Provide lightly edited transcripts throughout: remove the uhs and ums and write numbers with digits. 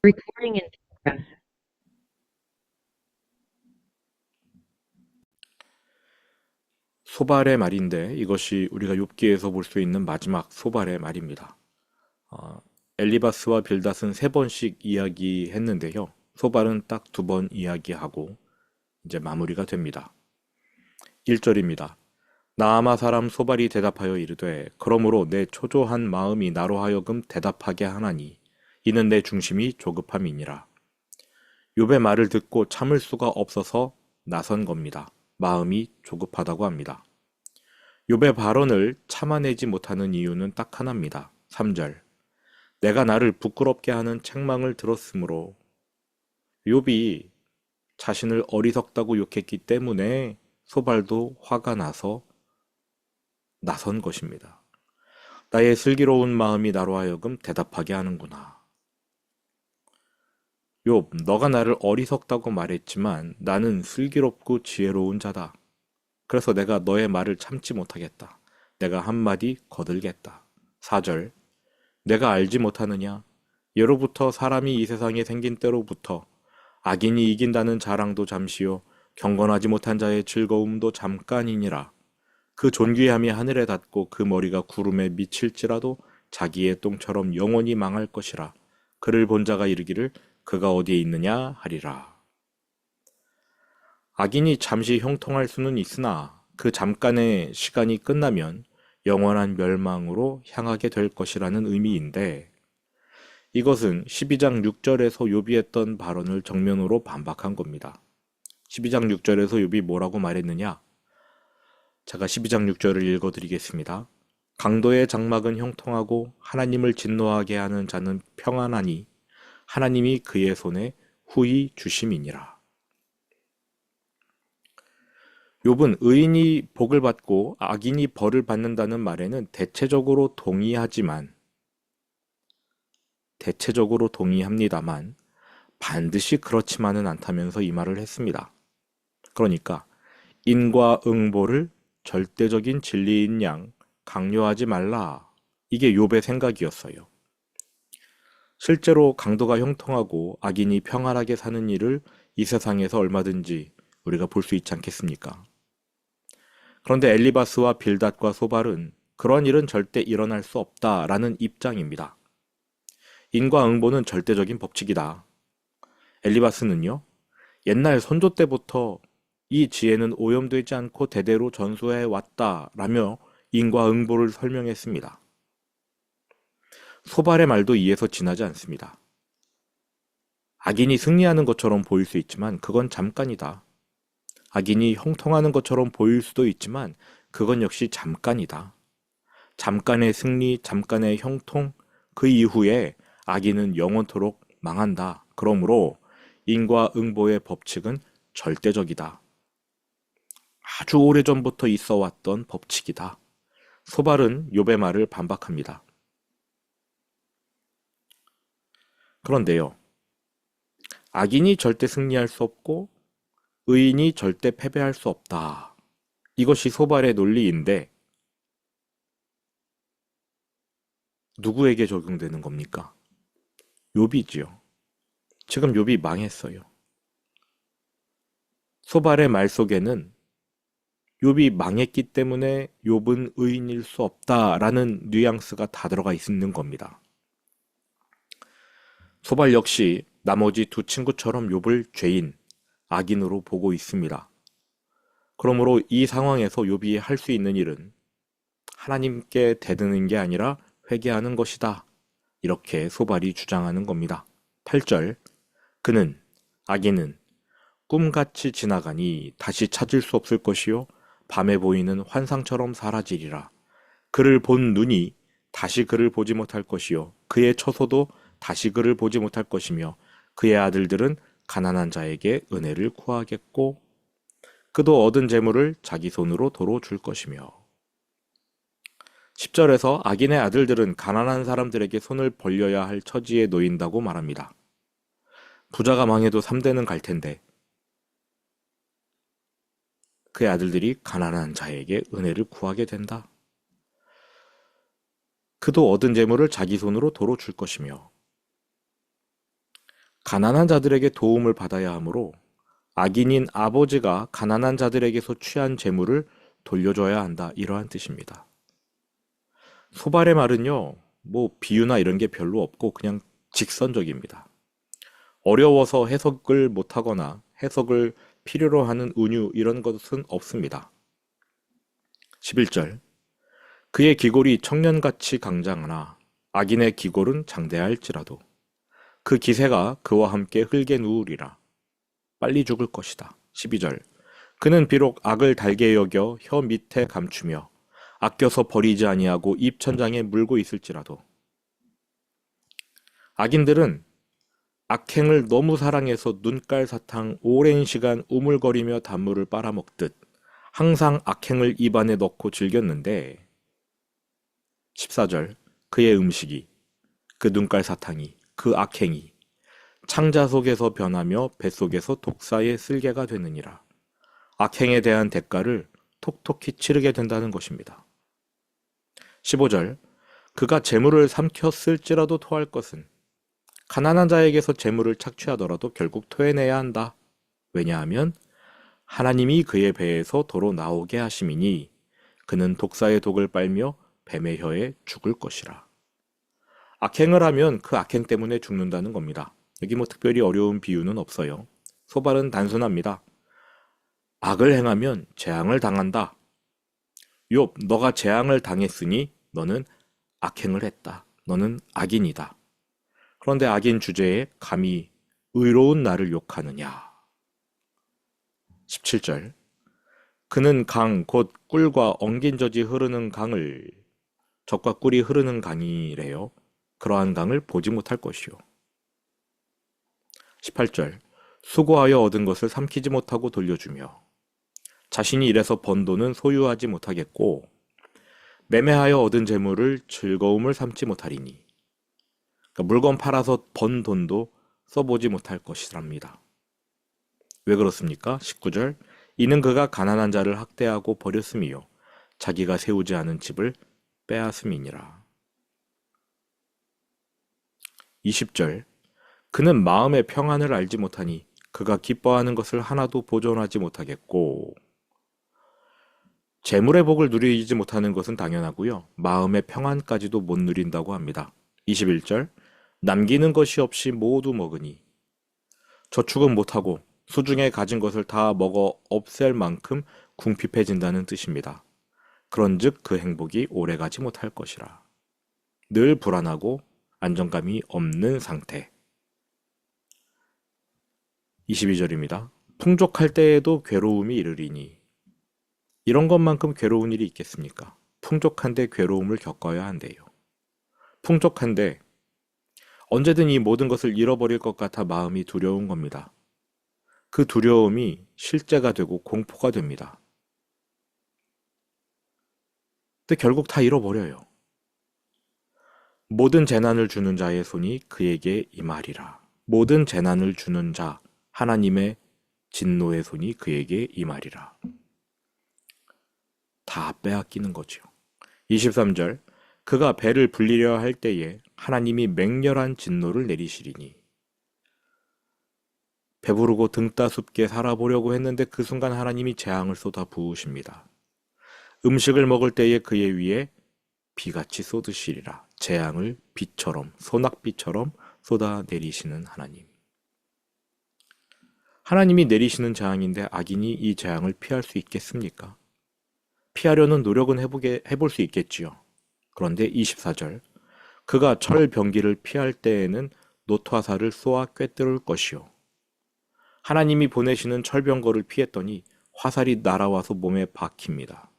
Recording in progress. 소발의 말인데 이것이 우리가 욥기에서 볼 수 있는 마지막 소발의 말입니다. 어, 엘리바스와 빌닷은 세 번씩 이야기했는데요. 소발은 딱 두 번 이야기하고 이제 마무리가 됩니다. 1절입니다. 나아마 사람 소발이 대답하여 이르되 그러므로 내 초조한 마음이 나로 하여금 대답하게 하나니 이는 내 중심이 조급함이니라. 욥의 말을 듣고 참을 수가 없어서 나선 겁니다. 마음이 조급하다고 합니다. 욥의 발언을 참아내지 못하는 이유는 딱 하나입니다. 3절. 내가 나를 부끄럽게 하는 책망을 들었으므로 욥이 자신을 어리석다고 욕했기 때문에 소발도 화가 나서 나선 것입니다. 나의 슬기로운 마음이 나로 하여금 대답하게 하는구나. 욥, 너가 나를 어리석다고 말했지만 나는 슬기롭고 지혜로운 자다. 그래서 내가 너의 말을 참지 못하겠다. 내가 한마디 거들겠다. 4절. 내가 알지 못하느냐? 예로부터 사람이 이 세상에 생긴 때로부터 악인이 이긴다는 자랑도 잠시요 경건하지 못한 자의 즐거움도 잠깐이니라. 그 존귀함이 하늘에 닿고 그 머리가 구름에 미칠지라도 자기의 똥처럼 영원히 망할 것이라. 그를 본 자가 이르기를 그가 어디에 있느냐 하리라. 악인이 잠시 형통할 수는 있으나 그 잠깐의 시간이 끝나면 영원한 멸망으로 향하게 될 것이라는 의미인데 이것은 12장 6절에서 욥이 했던 발언을 정면으로 반박한 겁니다. 12장 6절에서 욥이 뭐라고 말했느냐? 제가 12장 6절을 읽어드리겠습니다. 강도의 장막은 형통하고 하나님을 진노하게 하는 자는 평안하니 하나님이 그의 손에 후히 주심이니라. 욥은 의인이 복을 받고 악인이 벌을 받는다는 말에는 대체적으로 동의합니다만 반드시 그렇지만은 않다면서 이 말을 했습니다. 그러니까 인과 응보를 절대적인 진리인 양 강요하지 말라. 이게 욥의 생각이었어요. 실제로 강도가 형통하고 악인이 평안하게 사는 일을 이 세상에서 얼마든지 우리가 볼 수 있지 않겠습니까? 그런데 엘리바스와 빌닷과 소발은 그런 일은 절대 일어날 수 없다라는 입장입니다. 인과응보는 절대적인 법칙이다. 엘리바스는요, 옛날 선조 때부터 이 지혜는 오염되지 않고 대대로 전수해 왔다라며 인과응보를 설명했습니다. 소발의 말도 이에서 지나지 않습니다. 악인이 승리하는 것처럼 보일 수 있지만 그건 잠깐이다. 악인이 형통하는 것처럼 보일 수도 있지만 그건 역시 잠깐이다. 잠깐의 승리, 잠깐의 형통, 그 이후에 악인은 영원토록 망한다. 그러므로 인과응보의 법칙은 절대적이다. 아주 오래전부터 있어 왔던 법칙이다. 소발은 욥의 말을 반박합니다. 그런데요, 악인이 절대 승리할 수 없고 의인이 절대 패배할 수 없다. 이것이 소발의 논리인데 누구에게 적용되는 겁니까? 욥이지요. 지금 욥이 망했어요. 소발의 말 속에는 욥이 망했기 때문에 욥은 의인일 수 없다라는 뉘앙스가 다 들어가 있는 겁니다. 소발 역시 나머지 두 친구처럼 욥을 죄인, 악인으로 보고 있습니다. 그러므로 이 상황에서 욥이 할 수 있는 일은 하나님께 대드는 게 아니라 회개하는 것이다. 이렇게 소발이 주장하는 겁니다. 8절. 그는, 악인은 꿈같이 지나가니 다시 찾을 수 없을 것이요 밤에 보이는 환상처럼 사라지리라. 그를 본 눈이 다시 그를 보지 못할 것이요 그의 처소도 다시 그를 보지 못할 것이며 그의 아들들은 가난한 자에게 은혜를 구하겠고 그도 얻은 재물을 자기 손으로 도로 줄 것이며 10절에서 악인의 아들들은 가난한 사람들에게 손을 벌려야 할 처지에 놓인다고 말합니다. 부자가 망해도 3대는 갈 텐데 그의 아들들이 가난한 자에게 은혜를 구하게 된다. 그도 얻은 재물을 자기 손으로 도로 줄 것이며 가난한 자들에게 도움을 받아야 하므로 악인인 아버지가 가난한 자들에게서 취한 재물을 돌려줘야 한다. 이러한 뜻입니다. 소발의 말은요, 뭐 비유나 이런 게 별로 없고 그냥 직선적입니다. 어려워서 해석을 못하거나 해석을 필요로 하는 은유 이런 것은 없습니다. 11절 그의 기골이 청년같이 강장하나 악인의 기골은 장대할지라도 그 기세가 그와 함께 흙에 누우리라. 빨리 죽을 것이다. 12절 그는 비록 악을 달게 여겨 혀 밑에 감추며 아껴서 버리지 아니하고 입천장에 물고 있을지라도 악인들은 악행을 너무 사랑해서 눈깔 사탕 오랜 시간 우물거리며 단물을 빨아먹듯 항상 악행을 입안에 넣고 즐겼는데 14절 그의 음식이 그 눈깔 사탕이 그 악행이 창자 속에서 변하며 뱃속에서 독사의 쓸개가 되느니라. 악행에 대한 대가를 톡톡히 치르게 된다는 것입니다. 15절 그가 재물을 삼켰을지라도 토할 것은 가난한 자에게서 재물을 착취하더라도 결국 토해내야 한다. 왜냐하면 하나님이 그의 배에서 도로 나오게 하심이니 그는 독사의 독을 빨며 뱀의 혀에 죽을 것이라. 악행을 하면 그 악행 때문에 죽는다는 겁니다. 여기 뭐 특별히 어려운 비유는 없어요. 소발은 단순합니다. 악을 행하면 재앙을 당한다. 욥, 너가 재앙을 당했으니 너는 악행을 했다. 너는 악인이다. 그런데 악인 주제에 감히 의로운 나를 욕하느냐. 17절 그는 강, 곧 꿀과 엉긴 젖이 흐르는 강을 젖과 꿀이 흐르는 강이래요. 그러한 강을 보지 못할 것이요. 18절 수고하여 얻은 것을 삼키지 못하고 돌려주며 자신이 일해서 번 돈은 소유하지 못하겠고 매매하여 얻은 재물을 즐거움을 삼지 못하리니 그러니까 물건 팔아서 번 돈도 써보지 못할 것이랍니다. 왜 그렇습니까? 19절 이는 그가 가난한 자를 학대하고 버렸음이요 자기가 세우지 않은 집을 빼앗음이니라. 20절 그는 마음의 평안을 알지 못하니 그가 기뻐하는 것을 하나도 보존하지 못하겠고 재물의 복을 누리지 못하는 것은 당연하고요. 마음의 평안까지도 못 누린다고 합니다. 21절 남기는 것이 없이 모두 먹으니 저축은 못하고 수중에 가진 것을 다 먹어 없앨 만큼 궁핍해진다는 뜻입니다. 그런즉 그 행복이 오래가지 못할 것이라. 늘 불안하고 안정감이 없는 상태. 22절입니다. 풍족할 때에도 괴로움이 이르리니 이런 것만큼 괴로운 일이 있겠습니까? 풍족한데 괴로움을 겪어야 한대요. 풍족한데 언제든 이 모든 것을 잃어버릴 것 같아 마음이 두려운 겁니다. 그 두려움이 실제가 되고 공포가 됩니다. 근데 결국 다 잃어버려요. 모든 재난을 주는 자의 손이 그에게 임하리라. 모든 재난을 주는 자, 하나님의 진노의 손이 그에게 임하리라. 다 빼앗기는 거죠. 23절 그가 배를 불리려 할 때에 하나님이 맹렬한 진노를 내리시리니 배부르고 등 따숩게 살아보려고 했는데 그 순간 하나님이 재앙을 쏟아 부으십니다. 음식을 먹을 때에 그의 위에 비같이 쏟으시리라. 재앙을 비처럼 소낙비처럼 쏟아 내리시는 하나님. 하나님이 내리시는 재앙인데 악인이 이 재앙을 피할 수 있겠습니까? 피하려는 노력은 해볼 수 있겠지요. 그런데 24절 그가 철병기를 피할 때에는 노토화살을 쏘아 꿰뚫을 것이요. 하나님이 보내시는 철병거를 피했더니 화살이 날아와서 몸에 박힙니다.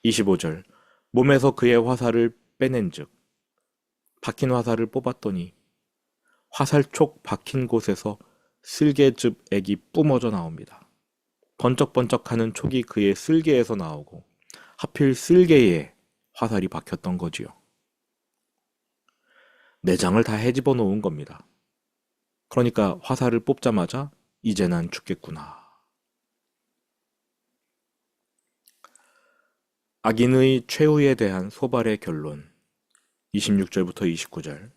25절 몸에서 그의 화살을 빼낸즉 박힌 화살을 뽑았더니 화살촉 박힌 곳에서 쓸개즙 액이 뿜어져 나옵니다. 번쩍번쩍하는 촉이 그의 쓸개에서 나오고 하필 쓸개에 화살이 박혔던 거지요. 내장을 다 헤집어 놓은 겁니다. 그러니까 화살을 뽑자마자 이제 난 죽겠구나. 악인의 최후에 대한 소발의 결론 26절부터 29절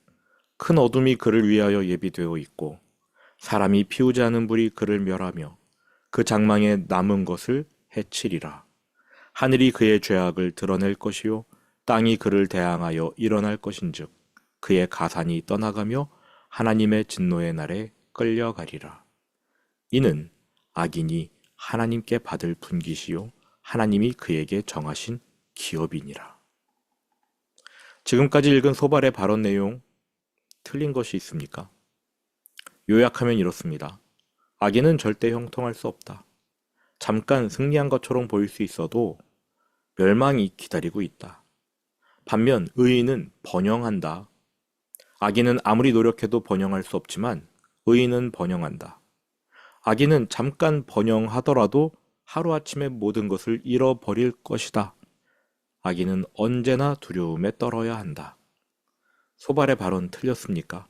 큰 어둠이 그를 위하여 예비되어 있고 사람이 피우지 않은 불이 그를 멸하며 그 장막에 남은 것을 해치리라. 하늘이 그의 죄악을 드러낼 것이요 땅이 그를 대항하여 일어날 것인즉 그의 가산이 떠나가며 하나님의 진노의 날에 끌려가리라. 이는 악인이 하나님께 받을 분깃이요 하나님이 그에게 정하신 기업이니라. 지금까지 읽은 소발의 발언 내용 틀린 것이 있습니까? 요약하면 이렇습니다. 악인은 절대 형통할 수 없다. 잠깐 승리한 것처럼 보일 수 있어도 멸망이 기다리고 있다. 반면 의인은 번영한다. 악인은 아무리 노력해도 번영할 수 없지만 의인은 번영한다. 악인은 잠깐 번영하더라도 하루아침에 모든 것을 잃어버릴 것이다. 악인은 언제나 두려움에 떨어야 한다. 소발의 발언 틀렸습니까?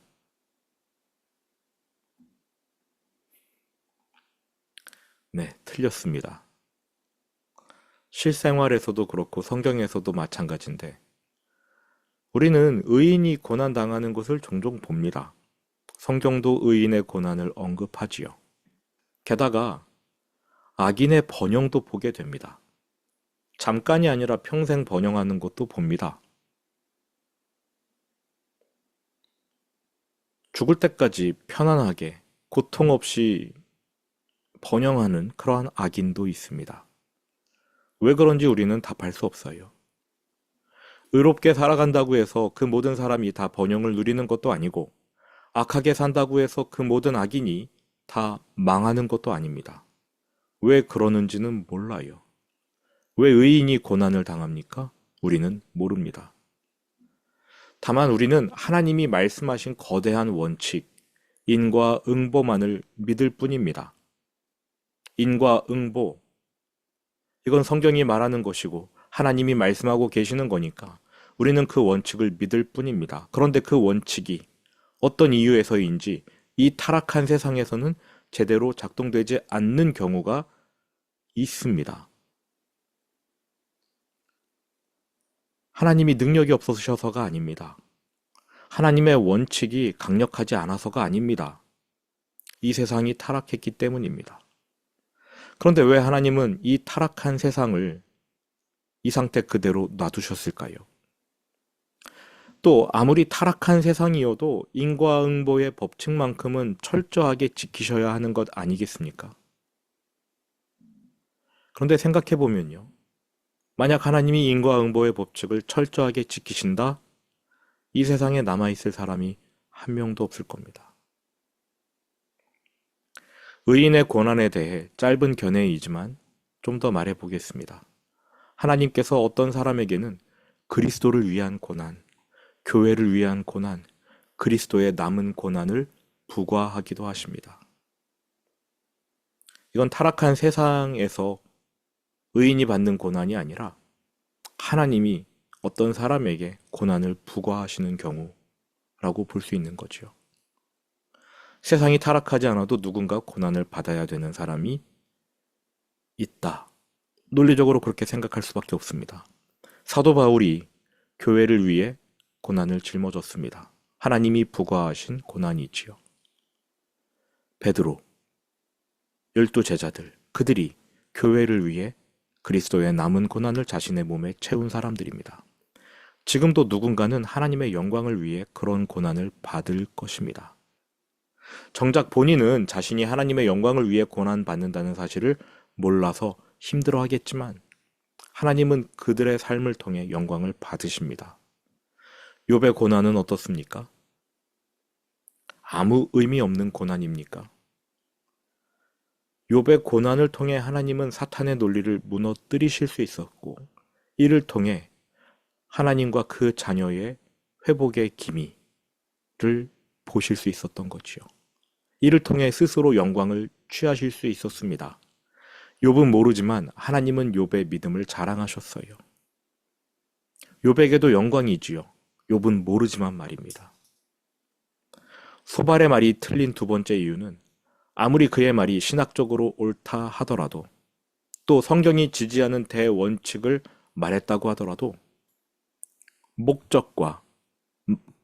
네, 틀렸습니다. 실생활에서도 그렇고 성경에서도 마찬가지인데 우리는 의인이 고난당하는 것을 종종 봅니다. 성경도 의인의 고난을 언급하지요. 게다가 악인의 번영도 보게 됩니다. 잠깐이 아니라 평생 번영하는 것도 봅니다. 죽을 때까지 편안하게 고통 없이 번영하는 그러한 악인도 있습니다. 왜 그런지 우리는 답할 수 없어요. 의롭게 살아간다고 해서 그 모든 사람이 다 번영을 누리는 것도 아니고 악하게 산다고 해서 그 모든 악인이 다 망하는 것도 아닙니다. 왜 그러는지는 몰라요. 왜 의인이 고난을 당합니까? 우리는 모릅니다. 다만 우리는 하나님이 말씀하신 거대한 원칙, 인과응보만을 믿을 뿐입니다. 인과응보, 이건 성경이 말하는 것이고 하나님이 말씀하고 계시는 거니까 우리는 그 원칙을 믿을 뿐입니다. 그런데 그 원칙이 어떤 이유에서인지 이 타락한 세상에서는 제대로 작동되지 않는 경우가 있습니다. 하나님이 능력이 없으셔서가 아닙니다. 하나님의 원칙이 강력하지 않아서가 아닙니다. 이 세상이 타락했기 때문입니다. 그런데 왜 하나님은 이 타락한 세상을 이 상태 그대로 놔두셨을까요? 또 아무리 타락한 세상이어도 인과응보의 법칙만큼은 철저하게 지키셔야 하는 것 아니겠습니까? 그런데 생각해보면요. 만약 하나님이 인과응보의 법칙을 철저하게 지키신다? 이 세상에 남아있을 사람이 한 명도 없을 겁니다. 의인의 고난에 대해 짧은 견해이지만 좀 더 말해보겠습니다. 하나님께서 어떤 사람에게는 그리스도를 위한 고난, 교회를 위한 고난, 그리스도의 남은 고난을 부과하기도 하십니다. 이건 타락한 세상에서 의인이 받는 고난이 아니라 하나님이 어떤 사람에게 고난을 부과하시는 경우라고 볼 수 있는 거죠. 세상이 타락하지 않아도 누군가 고난을 받아야 되는 사람이 있다. 논리적으로 그렇게 생각할 수밖에 없습니다. 사도 바울이 교회를 위해 고난을 짊어졌습니다. 하나님이 부과하신 고난이지요. 베드로, 12제자들, 그들이 교회를 위해 그리스도의 남은 고난을 자신의 몸에 채운 사람들입니다. 지금도 누군가는 하나님의 영광을 위해 그런 고난을 받을 것입니다. 정작 본인은 자신이 하나님의 영광을 위해 고난받는다는 사실을 몰라서 힘들어하겠지만 하나님은 그들의 삶을 통해 영광을 받으십니다. 욥의 고난은 어떻습니까? 아무 의미 없는 고난입니까? 욥의 고난을 통해 하나님은 사탄의 논리를 무너뜨리실 수 있었고 이를 통해 하나님과 그 자녀의 회복의 기미를 보실 수 있었던 거지요. 이를 통해 스스로 영광을 취하실 수 있었습니다. 욥은 모르지만 하나님은 욥의 믿음을 자랑하셨어요. 욥에게도 영광이지요. 욥은 모르지만 말입니다. 소발의 말이 틀린 두 번째 이유는 아무리 그의 말이 신학적으로 옳다 하더라도 또 성경이 지지하는 대원칙을 말했다고 하더라도 목적과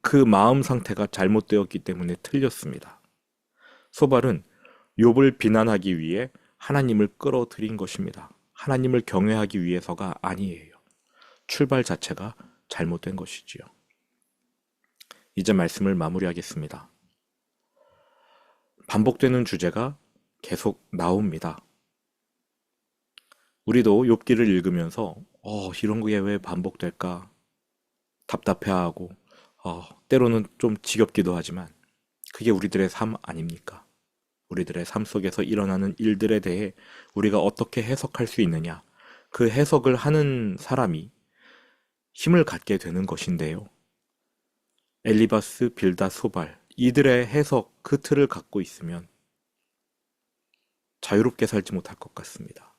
그 마음 상태가 잘못되었기 때문에 틀렸습니다. 소발은 욥을 비난하기 위해 하나님을 끌어들인 것입니다. 하나님을 경외하기 위해서가 아니에요. 출발 자체가 잘못된 것이지요. 이제 말씀을 마무리하겠습니다. 반복되는 주제가 계속 나옵니다. 우리도 욥기를 읽으면서 이런 게 왜 반복될까 답답해하고 때로는 좀 지겹기도 하지만 그게 우리들의 삶 아닙니까? 우리들의 삶 속에서 일어나는 일들에 대해 우리가 어떻게 해석할 수 있느냐, 그 해석을 하는 사람이 힘을 갖게 되는 것인데요. 엘리바스, 빌닷, 소발 이들의 해석 그 틀을 갖고 있으면 자유롭게 살지 못할 것 같습니다.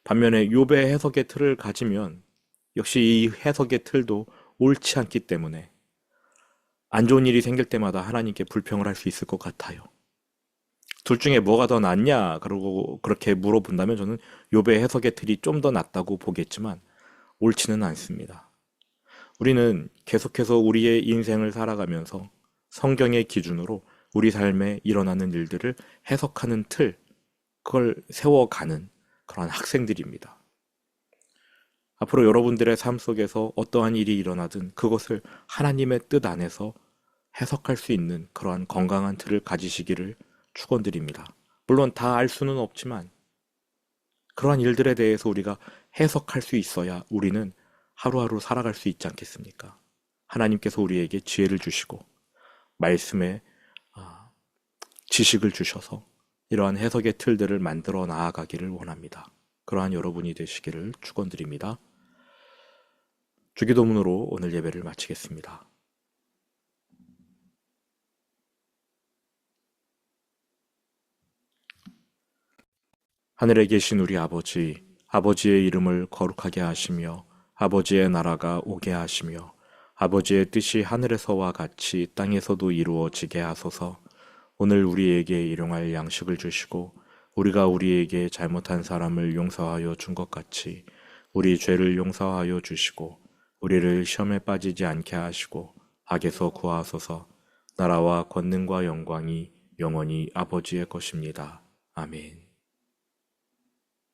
반면에 욥의 해석의 틀을 가지면 역시 이 해석의 틀도 옳지 않기 때문에 안 좋은 일이 생길 때마다 하나님께 불평을 할 수 있을 것 같아요. 둘 중에 뭐가 더 낫냐? 그러고 그렇게 물어본다면 저는 욥의 해석의 틀이 좀 더 낫다고 보겠지만 옳지는 않습니다. 우리는 계속해서 우리의 인생을 살아가면서 성경의 기준으로 우리 삶에 일어나는 일들을 해석하는 틀, 그걸 세워가는 그런 학생들입니다. 앞으로 여러분들의 삶 속에서 어떠한 일이 일어나든 그것을 하나님의 뜻 안에서 해석할 수 있는 그러한 건강한 틀을 가지시기를 축원드립니다. 물론 다 알 수는 없지만 그러한 일들에 대해서 우리가 해석할 수 있어야 우리는 하루하루 살아갈 수 있지 않겠습니까? 하나님께서 우리에게 지혜를 주시고 말씀에 지식을 주셔서 이러한 해석의 틀들을 만들어 나아가기를 원합니다. 그러한 여러분이 되시기를 축원드립니다. 주기도문으로 오늘 예배를 마치겠습니다. 하늘에 계신 우리 아버지, 아버지의 이름을 거룩하게 하시며 아버지의 나라가 오게 하시며 아버지의 뜻이 하늘에서와 같이 땅에서도 이루어지게 하소서. 오늘 우리에게 일용할 양식을 주시고 우리가 우리에게 잘못한 사람을 용서하여 준 것 같이 우리 죄를 용서하여 주시고 우리를 시험에 빠지지 않게 하시고 악에서 구하소서. 나라와 권능과 영광이 영원히 아버지의 것입니다. 아멘.